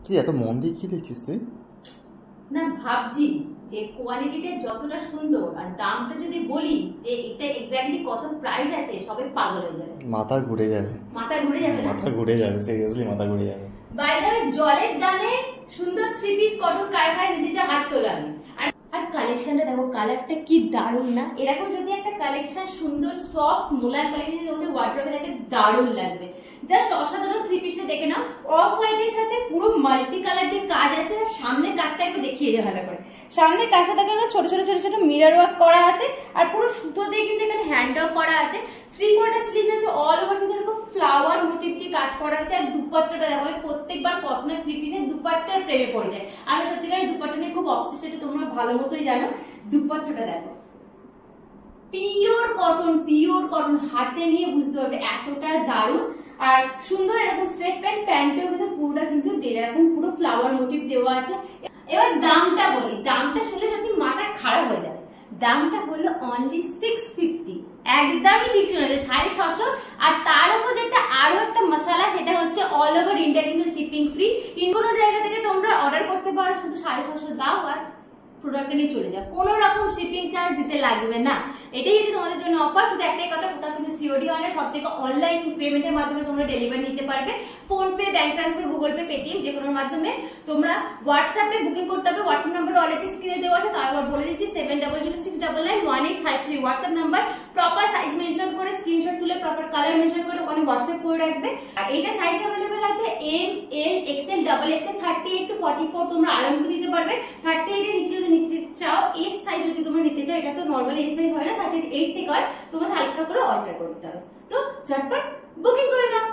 তুই এত মন দিয়ে কি দেখছিস তুই? না ভাবছি যে কোয়ালিটিটা যতটা সুন্দর আর দামটা যদি বলি যে এটা এক্স্যাক্টলি কত প্রাইস আছে সবাই পাগল হয়ে যাবে, মাথা ঘুরে যাবে। মাথা ঘুরে যাবে না? মাথা ঘুরে যাবে, সিরিয়াসলি মাথা ঘুরে যাবে। বাই দ্য ওয়ে, জলের দামে সুন্দর 3 পিস কটন কারখানা নিতে যা হাত তোলা আমি। আর কালেকশনটা দেখো, কালারটা কি দারুণ না? এরকম যদি একটা কালেকশন সুন্দর সফট মোলার কালেকশন তোমাদের ওয়ার্ড্রোবে থাকে দারুণ লাগবে। জাস্ট অসাধারণ 3 পিসে দেখে নাও। অফ হোয়াইটের সাথে পুরো মাল্টি কালার দিয়ে কাজ আছে। আর সামনের কাজটা একটু দেখিয়ে যায় ভালো করে। সামনের কাজটা দেখে নাও, ছোট ছোট ছোট ছোট মিরর ওয়ার্ক করা আছে আর পুরো সুতো দিয়ে কিন্তু এখানে হ্যান্ড ওয়ার্ক করা আছে। 3/4 স্লিভ আছে, অল ওভার কিন্তু এরকম ফ্লাওয়ার মোটিভ দিয়ে কাজ করা আছে। আর দুপাট্টাটা দেখো, আমি প্রত্যেকবার কটনের 3 পিসের দুপাট্টার প্রেমে পড়ে যায়। আমি সত্যিকারের দুপাট্টা নিয়ে খুব অবসেসড, তোমরা ভালো মতোই জানো। দুপাট্টাটা দেখো, পিওর কটন, হাতে নিয়ে বুঝতে পারবে এতটা দারুণ আর সুন্দর। এরকম স্ট্রেট প্যান্টেও কিন্তু পুরোটা কিন্তু এরকম পুরো ফ্লাওয়ার মোটিভ দেওয়া আছে। এবার দামটা বলি, দামটা শুনলে সত্যি মাথা খারাপ হয়ে যাবে। দামটা হলো অনলি 650, একদমই ঠিক শুনেছো, 650। আর তার উপর যেটা আরো একটা মশলা, সেটা হচ্ছে অল ওভার ইন্ডিয়া কিন্তু শিপিং ফ্রি। কোনো জায়গা থেকে তোমরা অর্ডার করতে পারো, শুধু 650 দাও আর প্রোডাক্টটা নিয়ে চলে যাও, কোনো রকম শিপিং চার্জ দিতে লাগবে না। এটাই হচ্ছে তোমাদের জন্য অফার। শুধু একটাই কথা, কোথাও কিন্তু সিওডি হয় না, সব থেকে অনলাইন পেমেন্টের মাধ্যমে তোমরা ডেলিভারি নিতে পারবে। Phone pay, bank transfer, Google pay, Paytm, যে কোনোর মাধ্যমে। তোমরা হোয়াটসঅ্যাপে বুকিং করতে হবে। হোয়াটসঅ্যাপ নাম্বার অলরেডি স্ক্রিনে দেওয়া আছে, তারপর বলে দিচ্ছি 7006991853 WhatsApp number. Proper size mention করে স্ক্রিনশট তুলে প্রপার কালার মেনশন করে ওখানে হোয়াটসঅ্যাপ করে রাখবে। আর এটা সাইজ অ্যাভেলেবল আছে M, L, XL, double XL, 38 to 44 তোমরা আরামসে নিতে পারবে। 38 এর নিচে যদি নিতে চাও, এস সাইজ যদি তোমরা নিতে চাও, এটা তো নরমালি এস সাইজ হয় না, 38 থেকে হয়, তোমরা হালকা করে অল্টার করতে হবে। তো ঝটপট বুকিং করে নাও।